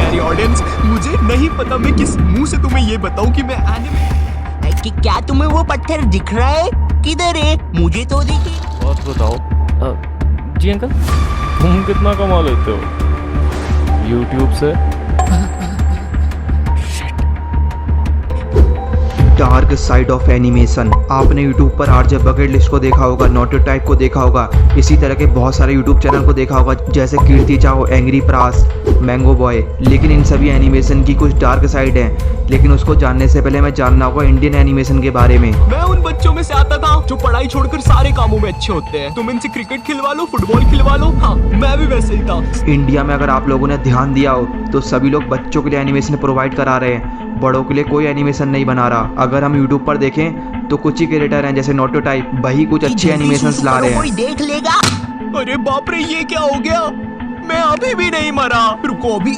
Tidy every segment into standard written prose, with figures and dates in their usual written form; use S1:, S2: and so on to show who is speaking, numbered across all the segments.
S1: प्यारी ऑडियंस, मुझे नहीं पता मैं किस मुंह से तुम्हें ये बताऊं कि मैं एनिमे।
S2: कि क्या तुम्हें वो पत्थर दिख रहा है? किधर है? मुझे तो दिखे।
S3: बात बताओ। जी अंकल, तुम कितना कमा लेते हो यूट्यूब से?
S4: Dark side of animation. आपने यूट्यूब पर आरजे बकेट लिस्ट को देखा होगा, नोटो टाइप को देखा होगा, इसी तरह के बहुत सारे यूट्यूब चैनल को देखा होगा, जैसे कीर्ति चाओ, एंग्री प्रास, मैंगो बॉय। लेकिन इन सभी एनिमेशन की कुछ डार्क साइड है। लेकिन उसको जानने से पहले हमें जानना होगा इंडियन एनिमेशन के बारे में।
S1: मैं उन बच्चों में से आता था जो पढ़ाई छोड़कर सारे कामों में अच्छे होते हैं। तुम इनसे क्रिकेट खिलवा लो, फुटबॉल खिलवा लो, हाँ मैं भी वैसे ही था।
S4: इंडिया में अगर आप लोगों ने ध्यान दिया हो तो सभी लोग बच्चों के लिए एनिमेशन प्रोवाइड करा रहे हैं, बड़ों के लिए कोई एनिमेशन नहीं बना रहा। अगर हम यूट्यूब पर देखें तो कुछ ही क्रिएटर हैं जैसे नोटो टाइप, वही कुछ अच्छे एनिमेशंस ला रहे
S2: कोई
S4: हैं।
S2: देख लेगा।
S1: अरे बाप रे, ये क्या हो गया? मैं अभी भी नहीं मरा, रुको अभी।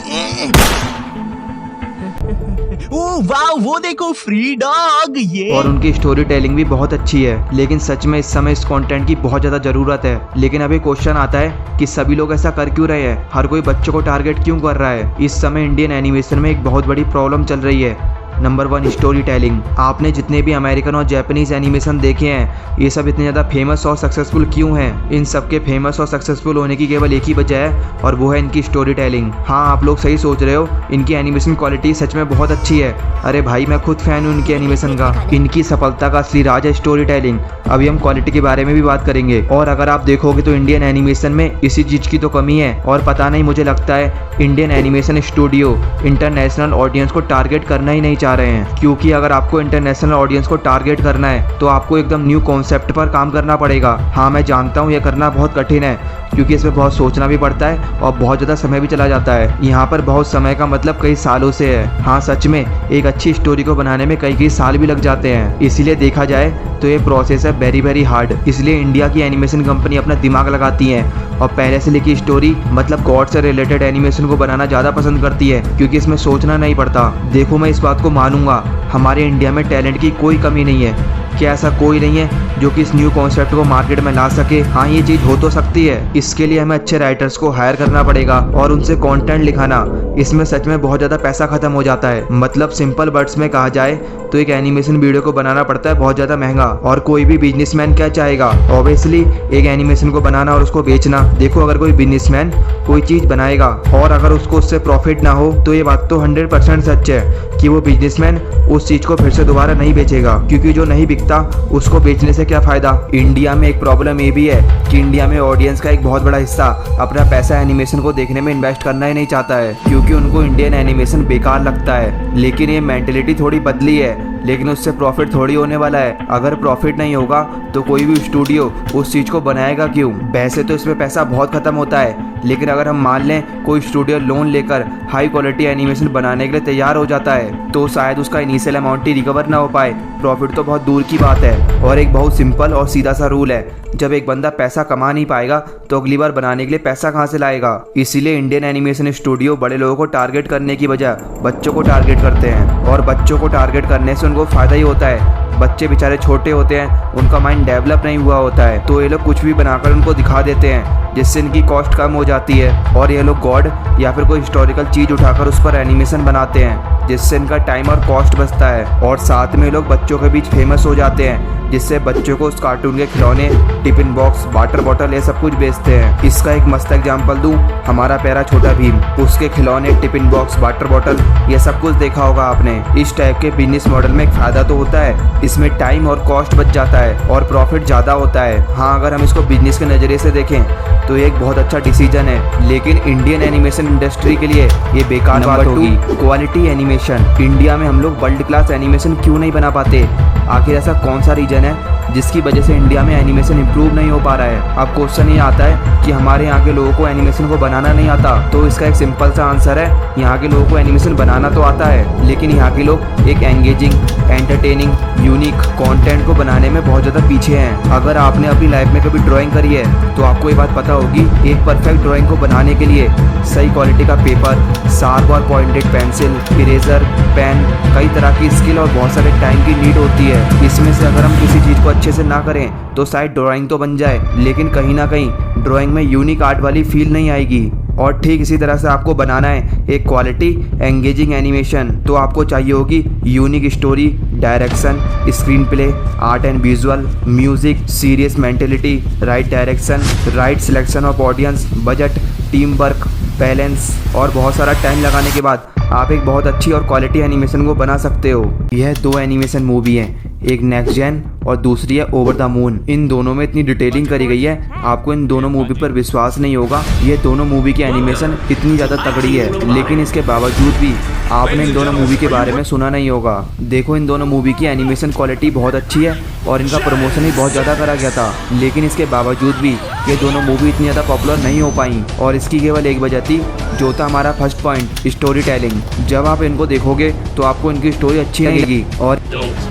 S1: ओह वाह, वो देखो फ्री डॉग। ये
S4: और उनकी स्टोरी टेलिंग भी बहुत अच्छी है। लेकिन सच में इस समय इस कंटेंट की बहुत ज़्यादा ज़रूरत है। लेकिन अभी क्वेश्चन आता है कि सभी लोग ऐसा कर क्यों रहे हैं, हर कोई बच्चों को टारगेट क्यों कर रहा है। इस समय इंडियन एनिमेशन में एक बहुत बड़ी प्रॉब्लम चल रही है। Number 1, story telling. आपने जितने भी अमेरिकन और जापानीज एनिमेशन देखे हैं, ये सब इतने ज़्यादा फेमस और सक्सेसफुल क्यों हैं? इन सब के फेमस और सक्सेसफुल होने की केवल एक ही वजह है, और वो है इनकी स्टोरी टेलिंग। हाँ, आप लोग सही सोच रहे हो, इनकी एनिमेशन क्वालिटी सच में बहुत अच्छी है। अरे भाई, मैं खुद फैन हूँ इनकी एनिमेशन का। इनकी सफलता का असली राज है स्टोरी टेलिंग। अभी हम क्वालिटी के बारे में भी बात करेंगे। और अगर आप देखोगे तो इंडियन एनिमेशन में इसी चीज़ की तो कमी है। और पता नहीं, मुझे लगता है Indian animation studio international audience को टारगेट करना ही नहीं चाह रहे हैं। क्योंकि अगर आपको इंटरनेशनल ऑडियंस को टारगेट करना है तो आपको एकदम न्यू कॉन्सेप्ट पर काम करना पड़ेगा। हाँ, मैं जानता हूँ ये करना बहुत कठिन है, क्योंकि इसमें बहुत सोचना भी पड़ता है और बहुत ज़्यादा समय भी चला जाता है। यहाँ पर बहुत समय का मतलब कई सालों से है। हाँ, सच में एक अच्छी स्टोरी को बनाने में कई साल भी लग जाते हैं। इसीलिए देखा जाए तो ये प्रोसेस है वेरी हार्ड। इसलिए इंडिया की एनिमेशन कंपनी अपना दिमाग लगाती है और पहले से लिखी स्टोरी, मतलब गॉड से रिलेटेड एनिमेशन को बनाना ज़्यादा पसंद करती है, क्योंकि इसमें सोचना नहीं पड़ता। देखो, मैं इस बात को मानूंगा, हमारे इंडिया में टैलेंट की कोई कमी नहीं है। क्या ऐसा कोई नहीं है जो कि इस न्यू कॉन्सेप्ट को मार्केट में ला सके? हाँ, ये चीज़ हो तो सकती है। इसके लिए हमें अच्छे राइटर्स को हायर करना पड़ेगा और उनसे कंटेंट लिखाना, इसमें सच में बहुत ज़्यादा पैसा खत्म हो जाता है। मतलब सिंपल वर्ड्स में कहा जाए तो एक एनिमेशन वीडियो को बनाना पड़ता है बहुत ज़्यादा महंगा। और कोई भी बिजनेसमैन क्या चाहेगा? ऑब्वियसली एक एनिमेशन को बनाना और उसको बेचना। देखो, अगर कोई बिजनेसमैन कोई चीज़ बनाएगा और अगर उसको उससे प्रॉफिट ना हो तो ये बात तो 100% सच है कि वो बिजनेसमैन उस चीज़ को फिर से दोबारा नहीं बेचेगा, क्योंकि जो नहीं बिकता उसको बेचने से क्या फ़ायदा। इंडिया में एक प्रॉब्लम ये भी है कि इंडिया में ऑडियंस का एक बहुत बड़ा हिस्सा अपना पैसा एनिमेशन को देखने में इन्वेस्ट करना ही नहीं चाहता है, क्योंकि उनको इंडियन एनिमेशन बेकार लगता है। लेकिन ये मेंटेलिटी थोड़ी बदली है, लेकिन उससे प्रॉफिट थोड़ी होने वाला है। अगर प्रॉफिट नहीं होगा तो कोई भी स्टूडियो उस चीज़ को बनाएगा क्यों? वैसे तो इसमें पैसा बहुत ख़त्म होता है, लेकिन अगर हम मान लें कोई स्टूडियो लोन लेकर हाई क्वालिटी एनिमेशन बनाने के लिए तैयार हो जाता है तो शायद उसका इनिशियल अमाउंट ही रिकवर ना हो पाए। प्रॉफिट तो बहुत दूर की बात है। और एक बहुत सिंपल और सीधा सा रूल है, जब एक बंदा पैसा कमा नहीं पाएगा तो अगली बार बनाने के लिए पैसा कहाँ से लाएगा? इसीलिए इंडियन एनिमेशन स्टूडियो बड़े लोगों को टारगेट करने की बजाय बच्चों को टारगेट करते हैं, और बच्चों को टारगेट करने से उनको फ़ायदा ही होता है। बच्चे बेचारे छोटे होते हैं, उनका माइंड डेवलप नहीं हुआ होता है, तो ये लोग कुछ भी बनाकर उनको दिखा देते हैं, जिससे इनकी कॉस्ट कम हो जाती है। और ये लोग गॉड या फिर कोई हिस्टोरिकल चीज़ उठाकर उस पर एनिमेशन बनाते हैं, जिससे इनका टाइम और कॉस्ट बचता है। और साथ में लोग बच्चों के बीच फेमस हो जाते हैं, जिससे बच्चों को उस कार्टून के खिलौने, टिफिन बॉक्स, वाटर बॉटल ये सब कुछ बेचते हैं। इसका एक मस्त एग्जाम्पल दूं, हमारा प्यारा छोटा भीम, उसके खिलौने, टिफिन बॉक्स, वाटर बॉटल ये सब कुछ देखा होगा आपने। इस टाइप के बिजनेस मॉडल में एक फ़ायदा तो होता है, इसमें टाइम और कॉस्ट बच जाता है और प्रॉफिट ज़्यादा होता है। हाँ, अगर हम इसको बिजनेस के नज़रिए से देखें तो ये एक बहुत अच्छा डिसीजन है, लेकिन इंडियन एनिमेशन इंडस्ट्री के लिए ये बेकार बात होगी। Quality animation. इंडिया में हम लोग वर्ल्ड क्लास एनिमेशन क्यों नहीं बना पाते? आखिर ऐसा कौन सा रीजन है जिसकी वजह से इंडिया में एनिमेशन इंप्रूव नहीं हो पा रहा है? अब क्वेश्चन ये आता है कि हमारे यहाँ के लोगों को एनिमेशन को बनाना नहीं आता, तो इसका एक सिंपल सा आंसर है, यहाँ के लोगों को एनिमेशन बनाना तो आता है, लेकिन यहाँ के लोग एक एंगेजिंग, एंटरटेनिंग, यूनिक कंटेंट को बनाने में बहुत ज़्यादा पीछे हैं। अगर आपने अपनी लाइफ में कभी ड्राइंग करी है तो आपको ये बात पता होगी, एक परफेक्ट ड्राइंग को बनाने के लिए सही क्वालिटी का पेपर, शार्प और पॉइंटेड पेंसिल, इरेजर, पेन, कई तरह की स्किल और बहुत सारे टाइम की नीड होती है। इसमें से अगर हम किसी चीज़ को अच्छे से ना करें तो शायद ड्राइंग तो बन जाए, लेकिन कहीं ना कहीं ड्राइंग में यूनिक आर्ट वाली फील नहीं आएगी। और ठीक इसी तरह से आपको बनाना है एक क्वालिटी एंगेजिंग एनिमेशन, तो आपको चाहिए होगी unique story, direction, screen play, art and visual, music, serious mentality, right direction, right selection of audience, budget, team work, balance और बहुत सारा टाइम लगाने के बाद आप एक बहुत अच्छी और क्वालिटी एनिमेशन को बना सकते हो। यह 2 एनिमेशन मूवी हैं, एक नेक्स्ट जेन और दूसरी है ओवर द मून। इन दोनों में इतनी डिटेलिंग करी गई है, आपको इन दोनों मूवी पर विश्वास नहीं होगा। ये दोनों मूवी की एनिमेशन इतनी ज़्यादा तगड़ी है, लेकिन इसके बावजूद भी आपने इन दोनों मूवी के बारे में सुना नहीं होगा। देखो, इन दोनों मूवी की एनिमेशन क्वालिटी बहुत अच्छी है और इनका प्रमोशन भी बहुत ज़्यादा करा गया था, लेकिन इसके बावजूद भी ये दोनों मूवी इतनी ज़्यादा पॉपुलर नहीं हो पाई और इसकी केवल एक वजह थी, जो था हमारा फर्स्ट पॉइंट, स्टोरी टेलिंग। जब आप इनको देखोगे तो आपको इनकी स्टोरी अच्छी लगेगी और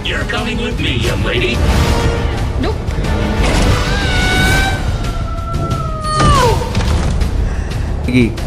S5: You're coming with me, young lady.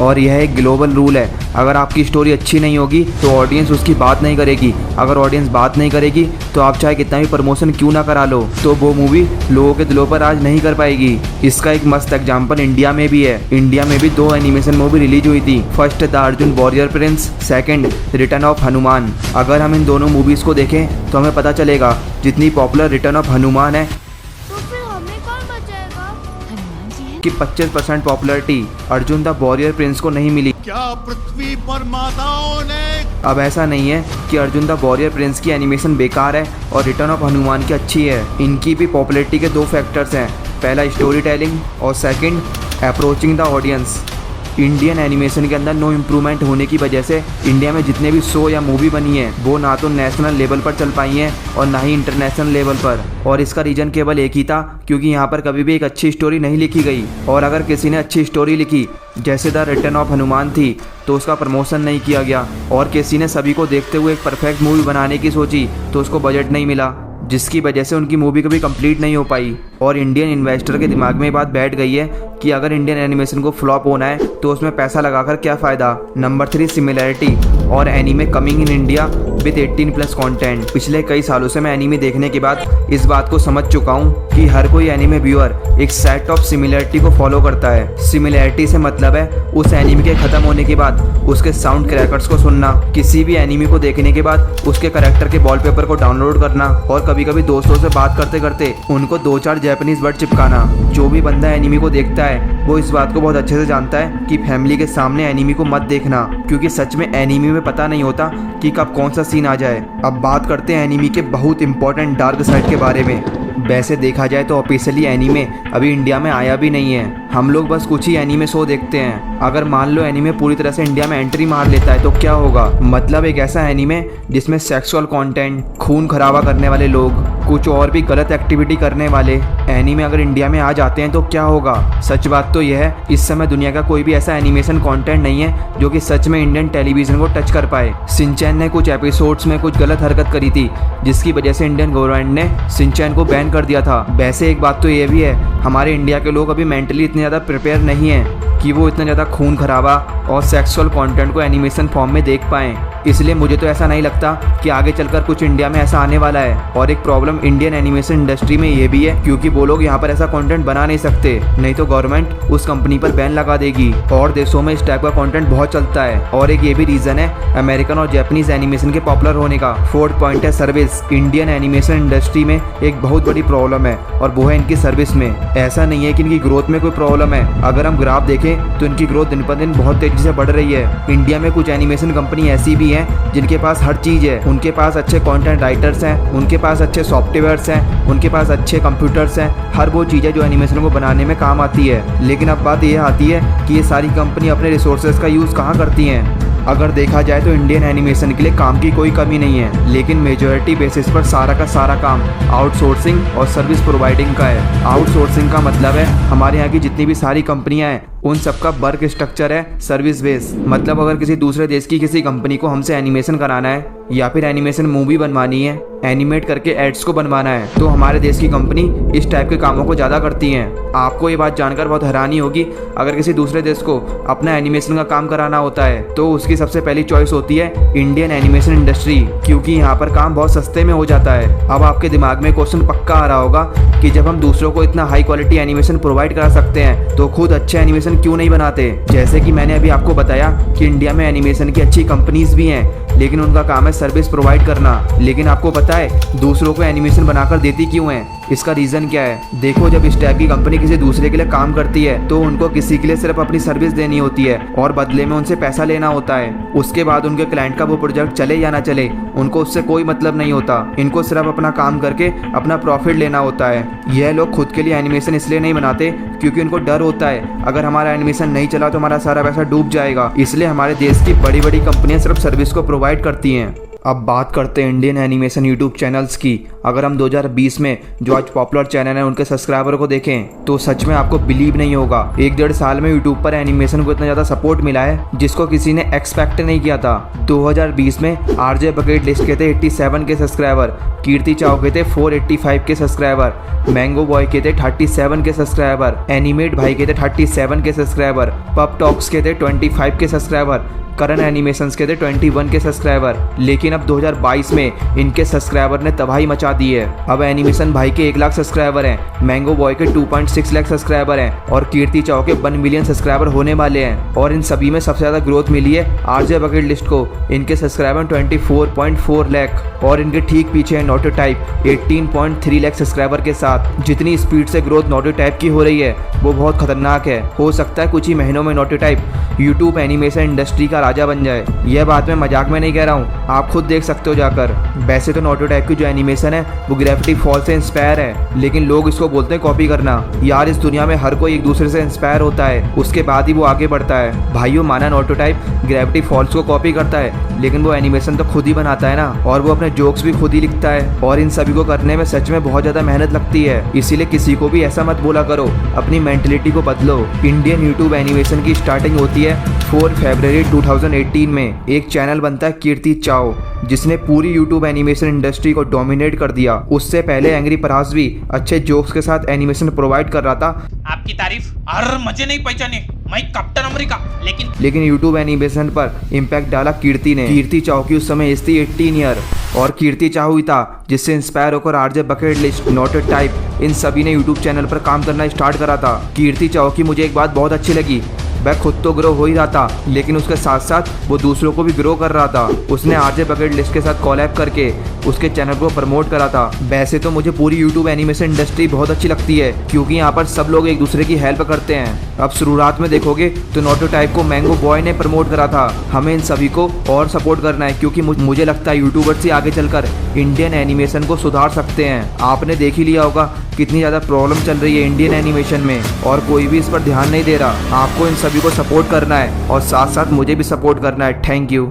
S4: और यह एक ग्लोबल रूल है, अगर आपकी स्टोरी अच्छी नहीं होगी तो ऑडियंस उसकी बात नहीं करेगी। अगर ऑडियंस बात नहीं करेगी तो आप चाहे कितना भी प्रमोशन क्यों ना करा लो, तो वो मूवी लोगों के दिलों पर राज नहीं कर पाएगी। इसका एक मस्त एग्जांपल इंडिया में भी है। इंडिया में भी 2 एनिमेशन मूवी रिलीज हुई थी, first the Arjun warrior Prince, second return of Hanuman. अगर हम इन दोनों मूवीज़ को देखें तो हमें पता चलेगा जितनी पॉपुलर रिटर्न ऑफ हनुमान है
S6: तो फिर हमें कौन बचाएगा? हनुमान जी है।
S4: कि 25% popularity Arjun the warrior Prince को नहीं मिली।
S7: क्या पृथ्वी पर माताओं ने
S4: अब ऐसा नहीं है कि अर्जुन द वॉरियर प्रिंस की एनिमेशन बेकार है और रिटर्न ऑफ हनुमान की अच्छी है। इनकी भी पॉपुलैरिटी के 2 फैक्टर्स हैं, पहला स्टोरी टेलिंग और second approaching the audience. Indian animation के अंदर नो इम्प्रूवमेंट होने की वजह से इंडिया में जितने भी शो या मूवी बनी है वो ना तो नेशनल लेवल पर चल पाई हैं और ना ही इंटरनेशनल लेवल पर, और इसका रीज़न केवल एक ही था, क्योंकि यहाँ पर कभी भी एक अच्छी स्टोरी नहीं लिखी गई। और अगर किसी ने अच्छी स्टोरी लिखी जैसे द रिटर्न ऑफ हनुमान थी तो उसका प्रमोशन नहीं किया गया, और किसी ने सभी को देखते हुए एक परफेक्ट मूवी बनाने की सोची तो उसको बजट नहीं मिला, जिसकी वजह से उनकी मूवी कभी कंप्लीट नहीं हो पाई। और इंडियन इन्वेस्टर के दिमाग में ये बात बैठ गई है कि अगर इंडियन एनिमेशन को फ्लॉप होना है तो उसमें पैसा लगाकर क्या फ़ायदा। नंबर 3 सिमिलैरिटी और anime coming in India with 18+ content. पिछले कई सालों से मैं एनीमे देखने के बाद इस बात को समझ चुका हूँ कि हर कोई एनीमे व्यूअर एक सेट ऑफ सिमिलैरिटी को फॉलो करता है। सिमिलैरिटी से मतलब है उस एनीमे के ख़त्म होने के बाद उसके साउंड क्रैकर्स को सुनना, किसी भी एनीमे को देखने के बाद उसके करैक्टर के वॉलपेपर को डाउनलोड करना और कभी कभी दोस्तों से बात करते करते उनको 2-4 जैपनीज वर्ड चिपकाना। जो भी बंदा एनीमे को देखता है वो इस बात को बहुत अच्छे से जानता है कि फैमिली के सामने एनीमे को मत देखना, क्योंकि सच में एनीमे में पता नहीं होता कि कब कौन सा सीन आ जाए। अब बात करते हैं एनीमे के बहुत इंपॉर्टेंट डार्क साइड के बारे में। वैसे देखा जाए तो ऑफिशियली एनीमे अभी इंडिया में आया भी नहीं है, हम लोग बस कुछ ही एनीमे शो देखते हैं। अगर मान लो एनीमे पूरी तरह से इंडिया में एंट्री मार लेता है तो क्या होगा, मतलब एक ऐसा एनीमे जिसमें सेक्सुअल कंटेंट, खून खराबा करने वाले लोग, कुछ और भी गलत एक्टिविटी करने वाले एनीमे अगर इंडिया में आ जाते हैं तो क्या होगा। सच बात तो यह है, इस समय दुनिया का कोई भी ऐसा एनिमेशन कंटेंट नहीं है जो कि सच में इंडियन टेलीविजन को टच कर पाए। शिनचैन ने कुछ एपिसोड्स में कुछ गलत हरकत करी थी जिसकी वजह से इंडियन गवर्नमेंट ने शिनचैन को बैन कर दिया था। वैसे एक बात तो ये भी है, हमारे इंडिया के लोग अभी मेंटली इतने ज़्यादा प्रिपेयर नहीं हैं कि वो इतना ज़्यादा खून खराबा और सेक्सुअल कंटेंट को एनिमेशन फॉर्म में देख पाएँ। इसलिए मुझे तो ऐसा नहीं लगता कि आगे चलकर कुछ इंडिया में ऐसा आने वाला है। और एक प्रॉब्लम इंडियन एनिमेशन इंडस्ट्री में ये भी है, क्योंकि वो लोग यहाँ पर ऐसा कंटेंट बना नहीं सकते, नहीं तो गवर्नमेंट उस कंपनी पर बैन लगा देगी। और देशों में इस टाइप का कंटेंट बहुत चलता है। और एक ये भी रीज़न है अमेरिकन और जापानीज एनिमेशन के पॉपुलर होने का। 4th पॉइंट है सर्विस। इंडियन एनिमेशन इंडस्ट्री में एक बहुत बड़ी प्रॉब्लम है और वो है इनकी सर्विस में। ऐसा नहीं है कि इनकी ग्रोथ में कोई प्रॉब्लम है, अगर हम ग्राफ देखें तो इनकी ग्रोथ दिन पर दिन बहुत तेजी से बढ़ रही है। इंडिया में कुछ एनिमेशन कंपनी ऐसी भी हैं जिनके पास हर चीज़ है, उनके पास अच्छे कंटेंट राइटर्स हैं, उनके पास अच्छे सॉफ्टवेयर्स हैं, उनके पास अच्छे कंप्यूटर्स हैं, हर वो चीज़ें जो एनिमेशन को बनाने में काम आती है। लेकिन अब बात यह आती है कि ये सारी कंपनी अपने रिसोर्सेज का यूज़ कहाँ करती हैं। अगर देखा जाए तो इंडियन एनिमेशन के लिए काम की कोई कमी नहीं है, लेकिन मेजॉरिटी बेसिस पर सारा का सारा काम आउटसोर्सिंग और सर्विस प्रोवाइडिंग का है। आउटसोर्सिंग का मतलब है हमारे यहाँ की जितनी भी सारी कंपनियाँ हैं उन सबका वर्क स्ट्रक्चर है सर्विस बेस। मतलब अगर किसी दूसरे देश की किसी कंपनी को हमसे एनिमेशन कराना है या फिर एनिमेशन मूवी बनवानी है, एनिमेट करके एड्स को बनवाना है, तो हमारे देश की कंपनी इस टाइप के कामों को ज़्यादा करती हैं। आपको ये बात जानकर बहुत हैरानी होगी, अगर किसी दूसरे देश को अपना एनिमेशन का काम कराना होता है तो उसकी सबसे पहली चॉइस होती है इंडियन एनिमेशन इंडस्ट्री, क्योंकि यहाँ पर काम बहुत सस्ते में हो जाता है। अब आपके दिमाग में क्वेश्चन पक्का आ रहा होगा कि जब हम दूसरों को इतना हाई क्वालिटी एनिमेशन प्रोवाइड करा सकते हैं तो खुद अच्छे एनिमेशन एनिमेशन क्यों नहीं बनाते। जैसे कि मैंने अभी आपको बताया कि इंडिया में एनिमेशन की अच्छी कंपनीज भी हैं, लेकिन उनका काम है सर्विस प्रोवाइड करना। लेकिन आपको पता है दूसरों को एनिमेशन बनाकर देती क्यों है? इसका रीज़न क्या है? देखो, जब इस टाइप की कंपनी किसी दूसरे के लिए काम करती है तो उनको किसी के लिए सिर्फ अपनी सर्विस देनी होती है और बदले में उनसे पैसा लेना होता है। उसके बाद उनके क्लाइंट का वो प्रोजेक्ट चले या ना चले, उनको उससे कोई मतलब नहीं होता। इनको सिर्फ अपना काम करके अपना प्रॉफिट लेना होता है। यह लोग खुद के लिए एनिमेशन इसलिए नहीं बनाते क्योंकि उनको डर होता है अगर हमारा एनिमेशन नहीं चला तो हमारा सारा पैसा डूब जाएगा। इसलिए हमारे देश की बड़ी बड़ी कंपनियां सिर्फ सर्विस को प्रोवाइड करती हैं। अब बात करते हैं इंडियन एनिमेशन यूट्यूब चैनल्स की। अगर हम 2020 में जो आज पॉपुलर चैनल है उनके सब्सक्राइबर को देखें तो सच में आपको बिलीव नहीं होगा। 1-1.5 साल में यूट्यूब पर एनिमेशन को इतना ज़्यादा सपोर्ट मिला है जिसको किसी ने एक्सपेक्ट नहीं किया था। 2020 में आरजे बकेट लिस्ट के थे 87 के सब्सक्राइबर, कीर्ति चाव के थे 485 के सब्सक्राइबर, मैंगो बॉय के थे 37 के सब्सक्राइबर, एनिमेट भाई के थे 37 के सब्सक्राइबर, पप टॉक्स के थे 25 के सब्सक्राइबर, करण एनिमेशंस के थे 21 के सब्सक्राइबर। लेकिन अब 2022 में इनके सब्सक्राइबर ने तबाही मचा दी है। अब एनिमेशन भाई के 1 लाख सब्सक्राइबर हैं, मैंगो बॉय के 2.6 लाख सब्सक्राइबर हैं और कीर्ति चाव के 1 मिलियन सब्सक्राइबर होने वाले हैं। और इन सभी में सबसे ज़्यादा ग्रोथ मिली है आरजे बकेट लिस्ट को। इनके सब्सक्राइबर 24.4 लाख और इनके ठीक पीछे है नोटो टाइप 18.3 लाख सब्सक्राइबर के साथ। जितनी स्पीड से ग्रोथ नोटो टाइप की हो रही है वो बहुत खतरनाक है। हो सकता है कुछ ही महीनों में Noto type YouTube animation industry का राजा बन जाए। यह बात मैं मजाक में नहीं कह रहा हूँ, आप खुद देख सकते हो जाकर। वैसे तो नोटो टाइप की जो एनिमेशन है वो ग्रेविटी फॉल से इंस्पायर है, लेकिन लोग इसको बोलते हैं कॉपी करना। यार, इस दुनिया में हर कोई एक दूसरे से इंस्पायर होता है, उसके बाद ही वो आगे बढ़ता है। भाइयों, माना नोटो टाइप ग्रेविटी फॉल्स को कॉपी करता है, लेकिन वो एनिमेशन तो खुद ही बनाता है ना, और वो अपने जोक्स भी खुद ही लिखता है। और इन सभी को करने में सच में बहुत ज़्यादा मेहनत लगती है। इसीलिए किसी को भी ऐसा मत बोला करो, अपनी मेंटलिटी को बदलो। इंडियन यूट्यूब एनिमेशन की स्टार्टिंग होती है 4 फरवरी 2018 में। एक चैनल बनता है कीर्ति चाव जिसने पूरी यूट्यूब एनिमेशन इंडस्ट्री को डोमिनेट कर दिया। उससे पहले एंग्री परास भी अच्छे जोक्स के साथ एनिमेशन प्रोवाइड कर रहा था।
S8: आपकी तारीफ और मुझे नहीं पहचाने, मैं कैप्टन अमेरिका।
S4: लेकिन यूट्यूब एनिमेशन पर इम्पैक्ट डाला कीर्ति ने। कीर्ति चाव की उस समय एज थी 18 ईयर और कीर्ति चाव ही था जिससे इंस्पायर होकर आरजे बकेट लिस्ट, नोटो टाइप, इन सभी ने यूट्यूब चैनल पर काम करना स्टार्ट करा था। कीर्ति चाव की मुझे एक बात बहुत अच्छी लगी, वह खुद तो ग्रो हो ही रहा था लेकिन उसके साथ साथ वो दूसरों को भी ग्रो कर रहा था। उसने आरजे बकेट लिस्ट के साथ कॉलैब करके उसके चैनल को प्रमोट करा था। वैसे तो मुझे पूरी यूट्यूब एनिमेशन इंडस्ट्री बहुत अच्छी लगती है क्योंकि यहाँ पर सब लोग एक दूसरे की हेल्प करते हैं। अब शुरुआत में देखोगे तो नोटो टाइप को मैंगो बॉय ने प्रमोट करा था। हमें इन सभी को और सपोर्ट करना है क्योंकि मुझे लगता है यूट्यूबर्स ही आगे चलकर इंडियन एनिमेशन को सुधार सकते हैं। आपने देख ही लिया होगा कितनी ज़्यादा प्रॉब्लम चल रही है इंडियन एनिमेशन में और कोई भी इस पर ध्यान नहीं दे रहा। आपको इन सभी को सपोर्ट करना है और साथ साथ मुझे भी सपोर्ट करना है। Thank you.